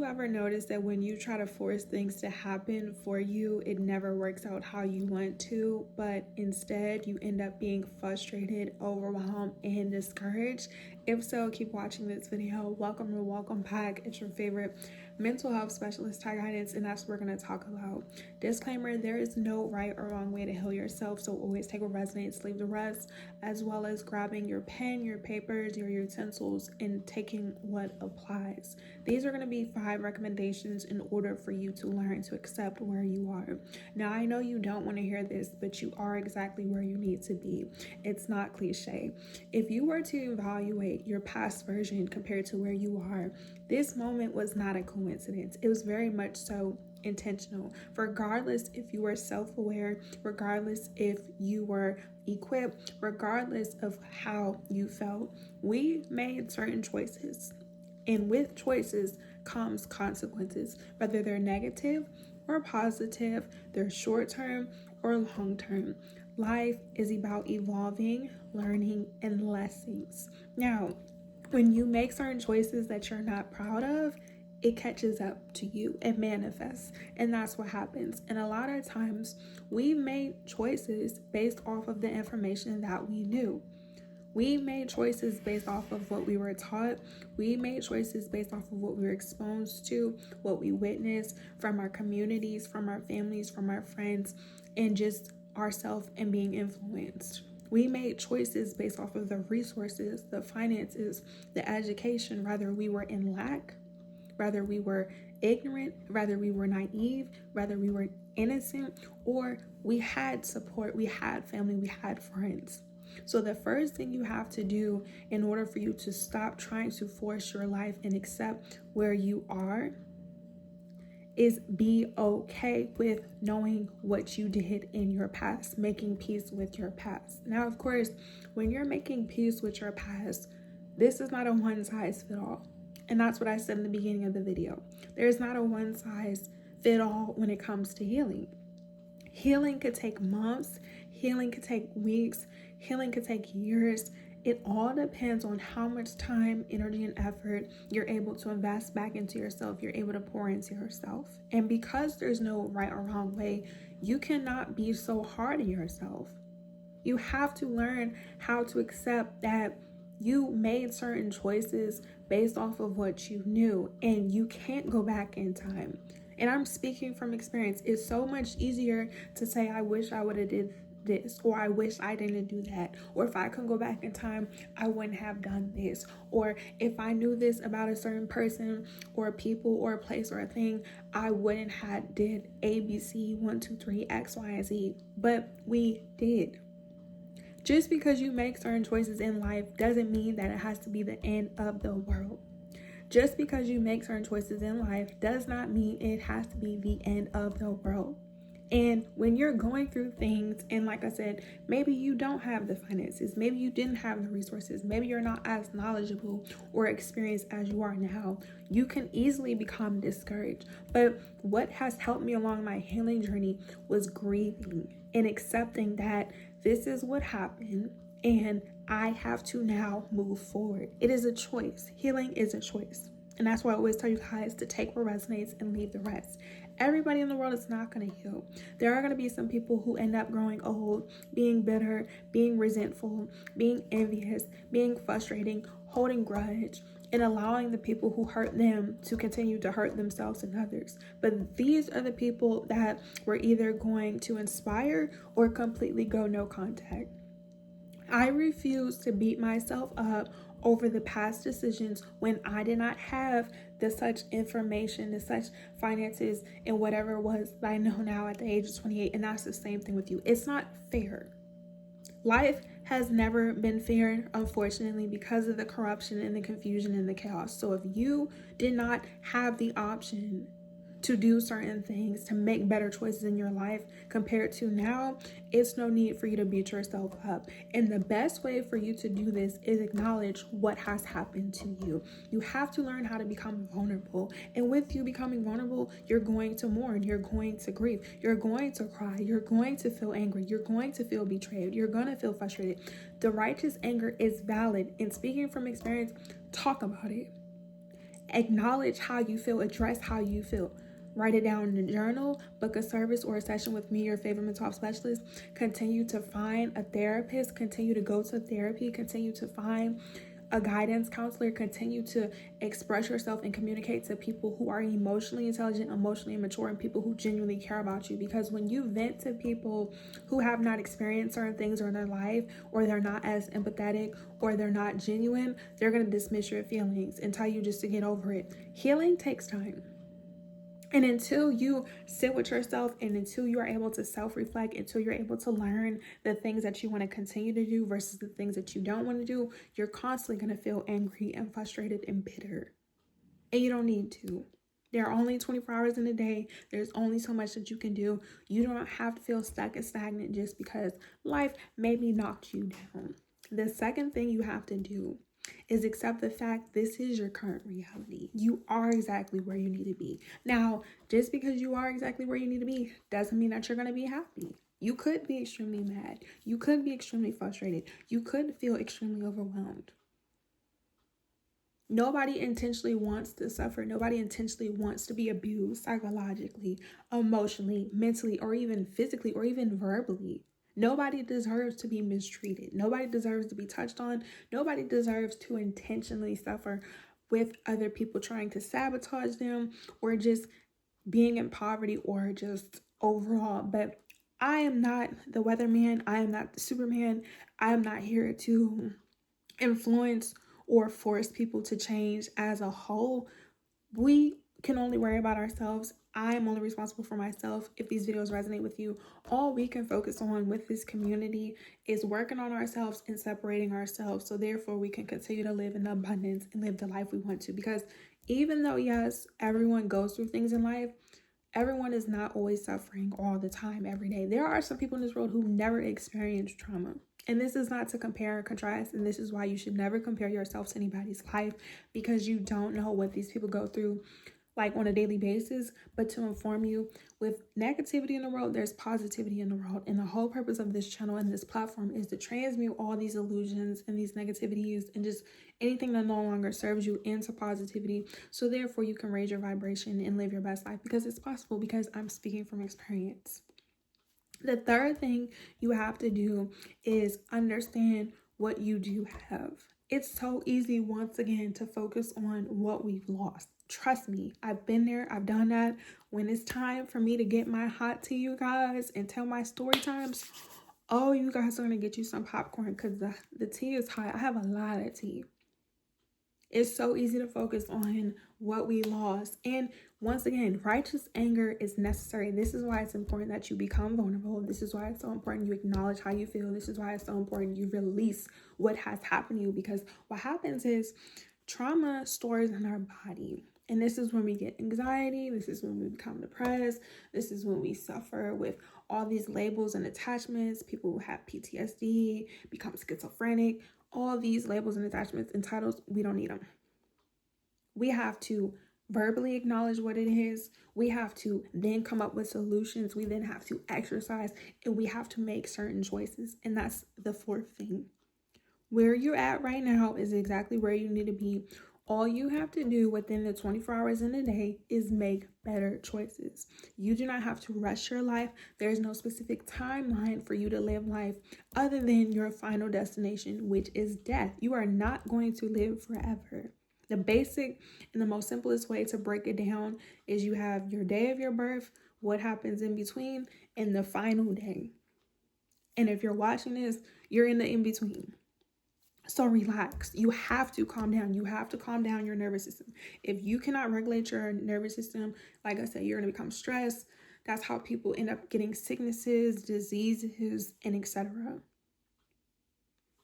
you ever notice that when you try to force things to happen for you, it never works out how you want to, but instead you end up being frustrated, overwhelmed, and discouraged? If so, keep watching this video. Welcome or welcome back. It's your favorite mental health specialist, Ty Guidance, and that's what we're going to talk about. Disclaimer, there is no right or wrong way to heal yourself, so always take what resonates, leave the rest, as well as grabbing your pen, your papers, your utensils, and taking what applies. These are going to be 5 recommendations in order for you to learn to accept where you are. Now, I know you don't want to hear this, but you are exactly where you need to be. It's not cliche. If you were to evaluate your past version compared to where you are, this moment was not a coincidence. It was very much so intentional. Regardless if you were self-aware, regardless if you were equipped, regardless of how you felt, we made certain choices. And with choices comes consequences, whether they're negative or positive, they're short-term or long-term. Life is about evolving, learning, and lessons. Now, when you make certain choices that you're not proud of, it catches up to you, it manifests, and that's what happens. And a lot of times we made choices based off of the information that we knew. We made choices based off of what we were taught. We made choices based off of what we were exposed to, what we witnessed from our communities, from our families, from our friends, and just ourselves and being influenced. We made choices based off of the resources, the finances, the education, whether we were in lack, whether we were ignorant, whether we were naive, whether we were innocent, or we had support, we had family, we had friends. So the first thing you have to do in order for you to stop trying to force your life and accept where you are is be okay with knowing what you did in your past, making peace with your past. Now, of course, when you're making peace with your past, this is not a one size fit all. And that's what I said in the beginning of the video. There's not a one size fit all when it comes to healing. Healing could take months, healing could take weeks, healing could take years. It all depends on how much time, energy, and effort you're able to invest back into yourself, you're able to pour into yourself. And because there's no right or wrong way, you cannot be so hard on yourself. You have to learn how to accept that you made certain choices based off of what you knew, and you can't go back in time. And I'm speaking from experience. It's so much easier to say, I wish I would have did this, or I wish I didn't do that, or if I could go back in time, I wouldn't have done this, or if I knew this about a certain person or people or a place or a thing, I wouldn't have did ABC 1 2 3 X Y and Z. But we did. Just because you make certain choices in life doesn't mean that it has to be the end of the world. Just because you make certain choices in life does not mean it has to be the end of the world. And when you're going through things, and like I said, maybe you don't have the finances, maybe you didn't have the resources, maybe you're not as knowledgeable or experienced as you are now, you can easily become discouraged. But what has helped me along my healing journey was grieving and accepting that this is what happened and I have to now move forward. It is a choice. Healing is a choice. And that's why I always tell you guys to take what resonates and leave the rest. Everybody in the world is not going to heal. There are going to be some people who end up growing old, being bitter, being resentful, being envious, being frustrating, holding grudge, and allowing the people who hurt them to continue to hurt themselves and others. But these are the people that we're either going to inspire or completely go no contact. I refuse to beat myself up over the past decisions when I did not have the such information, the such finances, and whatever it was that I know now at the age of 28. And that's the same thing with you. It's not fair. Life has never been fair, unfortunately, because of the corruption and the confusion and the chaos. So if you did not have the option to do certain things, to make better choices in your life compared to now, it's no need for you to beat yourself up. And the best way for you to do this is acknowledge what has happened to you. You have to learn how to become vulnerable. And with you becoming vulnerable, you're going to mourn, you're going to grieve, you're going to cry, you're going to feel angry, you're going to feel betrayed, you're going to feel frustrated. The righteous anger is valid. And speaking from experience, talk about it. Acknowledge how you feel, address how you feel. Write it down in a journal, book a service or a session with me, your favorite mental health specialist. Continue to find a therapist, continue to go to therapy, continue to find a guidance counselor. Continue to express yourself and communicate to people who are emotionally intelligent, emotionally mature, and people who genuinely care about you. Because when you vent to people who have not experienced certain things in their life, or they're not as empathetic, or they're not genuine, they're going to dismiss your feelings and tell you just to get over it. Healing takes time. And until you sit with yourself, and until you are able to self-reflect, until you're able to learn the things that you want to continue to do versus the things that you don't want to do, you're constantly going to feel angry and frustrated and bitter. And you don't need to. There are only 24 hours in a day. There's only so much that you can do. You don't have to feel stuck and stagnant just because life maybe knocked you down. The second thing you have to do is accept the fact this is your current reality. You are exactly where you need to be. Now, just because you are exactly where you need to be doesn't mean that you're going to be happy. You could be extremely mad. You could be extremely frustrated. You could feel extremely overwhelmed. Nobody intentionally wants to suffer. Nobody intentionally wants to be abused psychologically, emotionally, mentally, or even physically, or even verbally. Nobody deserves to be mistreated. Nobody deserves to be touched on. Nobody deserves to intentionally suffer with other people trying to sabotage them, or just being in poverty, or just overall. But I am not the weatherman. I am not the Superman. I am not here to influence or force people to change as a whole. We can only worry about ourselves. I am only responsible for myself. If these videos resonate with you, all we can focus on with this community is working on ourselves and separating ourselves, so therefore we can continue to live in abundance and live the life we want to. Because even though, yes, everyone goes through things in life, everyone is not always suffering all the time, every day. There are some people in this world who never experienced trauma. And this is not to compare and contrast. And this is why you should never compare yourself to anybody's life, because you don't know what these people go through like on a daily basis. But to inform you, with negativity in the world, there's positivity in the world. And the whole purpose of this channel and this platform is to transmute all these illusions and these negativities and just anything that no longer serves you into positivity. So therefore you can raise your vibration and live your best life, because it's possible, because I'm speaking from experience. The third thing you have to do is understand what you do have. It's so easy, once again, to focus on what we've lost. Trust me, I've been there, I've done that. When it's time for me to get my hot tea, you guys, and tell my story times, oh, you guys are going to get you some popcorn, because the tea is hot. I have a lot of tea. It's so easy to focus on what we lost. And once again, righteous anger is necessary. This is why it's important that you become vulnerable. This is why it's so important you acknowledge how you feel. This is why it's so important you release what has happened to you. Because what happens is trauma stores in our body. And this is when we get anxiety. This is when we become depressed. This is when we suffer with all these labels and attachments. People who have PTSD become schizophrenic. All these labels and attachments and titles, we don't need them. We have to verbally acknowledge what it is. We have to then come up with solutions. We then have to exercise, and we have to make certain choices. And that's the fourth thing. Where you're at right now is exactly where you need to be. All you have to do within the 24 hours in a day is make better choices. You do not have to rush your life. There's no specific timeline for you to live life other than your final destination, which is death. You are not going to live forever. The basic and the most simplest way to break it down is you have your day of your birth, what happens in between, and the final day. And if you're watching this, you're in the in-between. So relax. You have to calm down. You have to calm down your nervous system. If you cannot regulate your nervous system, like I said, you're going to become stressed. That's how people end up getting sicknesses, diseases, and etc.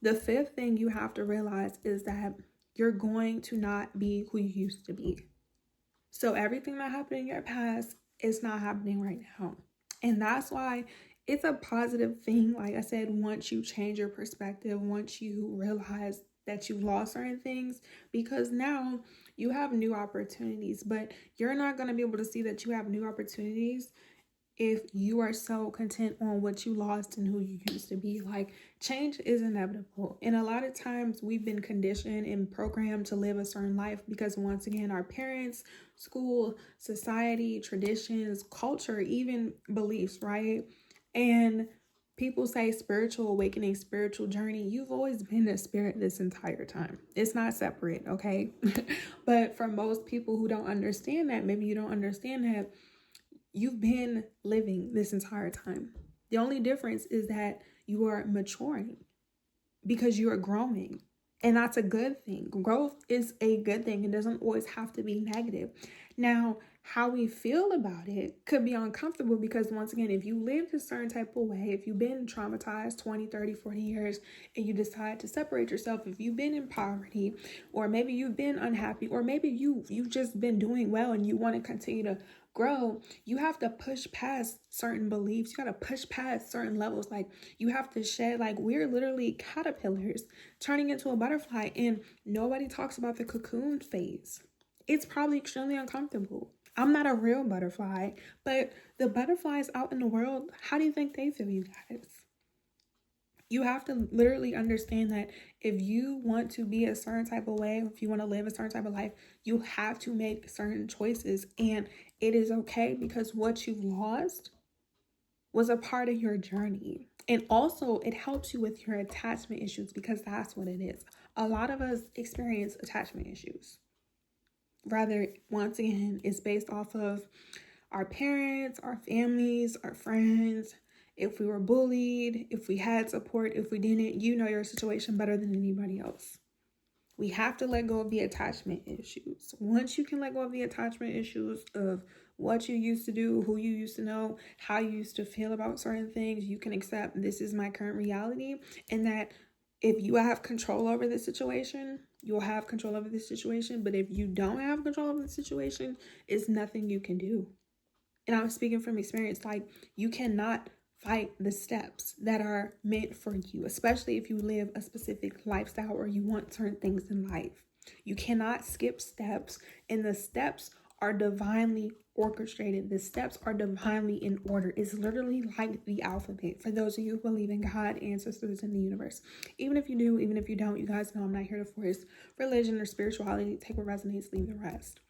The fifth thing you have to realize is that you're going to not be who you used to be. So everything that happened in your past is not happening right now. And that's why it's a positive thing. Like I said, once you change your perspective, once you realize that you've lost certain things, because now you have new opportunities. But you're not going to be able to see that you have new opportunities if you are so content on what you lost and who you used to be. Like, change is inevitable. And a lot of times we've been conditioned and programmed to live a certain life because, once again, our parents, school, society, traditions, culture, even beliefs, right? And people say spiritual awakening, spiritual journey. You've always been a spirit this entire time. It's not separate, okay? But for most people who don't understand that, maybe you don't understand that, you've been living this entire time. The only difference is that you are maturing because you are growing. And that's a good thing. Growth is a good thing. It doesn't always have to be negative. Now, how we feel about it could be uncomfortable because, once again, if you lived a certain type of way, if you've been traumatized 20, 30, 40 years and you decide to separate yourself, if you've been in poverty, or maybe you've been unhappy, or maybe you've just been doing well and you want to continue to grow, you have to push past certain beliefs. You got to push past certain levels. Like, you have to shed, like, we're literally caterpillars turning into a butterfly, and nobody talks about the cocoon phase. It's probably extremely uncomfortable. I'm not a real butterfly, but the butterflies out in the world, how do you think they feel, you guys? You have to literally understand that if you want to be a certain type of way, if you want to live a certain type of life, you have to make certain choices. And it is okay, because what you've lost was a part of your journey. And also, it helps you with your attachment issues, because that's what it is. A lot of us experience attachment issues. Rather, once again, it's based off of our parents, our families, our friends. If we were bullied, if we had support, if we didn't, you know your situation better than anybody else. We have to let go of the attachment issues. Once you can let go of the attachment issues of what you used to do, who you used to know, how you used to feel about certain things, you can accept this is my current reality, and that if you have control over the situation, you'll have control over the situation. But if you don't have control over the situation, it's nothing you can do. And I'm speaking from experience. Like, you cannot fight the steps that are meant for you, especially if you live a specific lifestyle or you want certain things in life. You cannot skip steps, and the steps are divinely orchestrated. The steps are divinely in order. It's literally like the alphabet. For those of you who believe in God, ancestors, in the universe. Even if you do, even if you don't, you guys know I'm not here to force religion or spirituality. Take what resonates, leave the rest.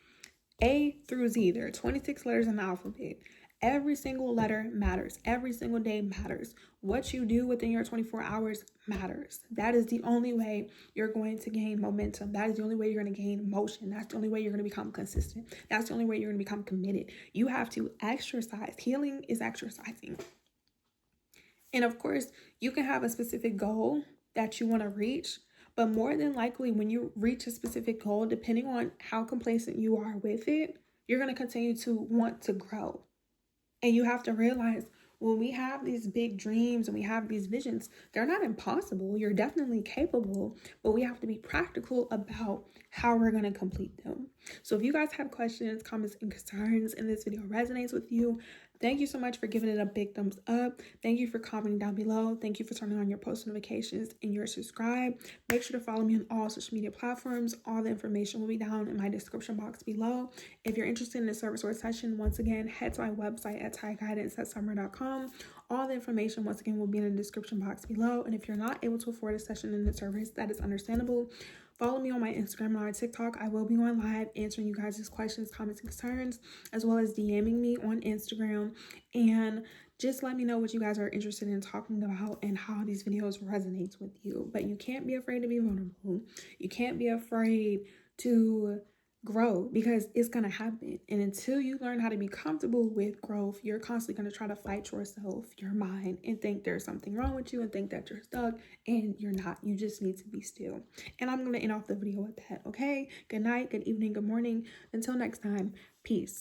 A through Z, there are 26 letters in the alphabet. Every single letter matters. Every single day matters. What you do within your 24 hours matters. That is the only way you're going to gain momentum. That is the only way you're going to gain motion. That's the only way you're going to become consistent. That's the only way you're going to become committed. You have to exercise. Healing is exercising. And of course, you can have a specific goal that you want to reach, but more than likely, when you reach a specific goal, depending on how complacent you are with it, you're going to continue to want to grow. And you have to realize, when we have these big dreams and we have these visions, they're not impossible. You're definitely capable, but we have to be practical about how we're going to complete them. So if you guys have questions, comments, and concerns, and this video resonates with you, thank you so much for giving it a big thumbs up. Thank you for commenting down below. Thank you for turning on your post notifications and your subscribe. Make sure to follow me on all social media platforms. All the information will be down in my description box below. If you're interested in a service or session, once again, head to my website at tireguidance.summer.com. All the information, once again, will be in the description box below. And if you're not able to afford a session in the service, that is understandable. Follow me on my Instagram and on TikTok. I will be on live answering you guys' questions, comments, and concerns, as well as DMing me on Instagram. And just let me know what you guys are interested in talking about and how these videos resonate with you. But you can't be afraid to be vulnerable. You can't be afraid to grow, because it's going to happen. And until you learn how to be comfortable with growth, you're constantly going to try to fight yourself, your mind, and think there's something wrong with you and think that you're stuck, and you're not. You just need to be still. And I'm going to end off the video with that. Okay, good night, good evening, good morning. Until next time, peace.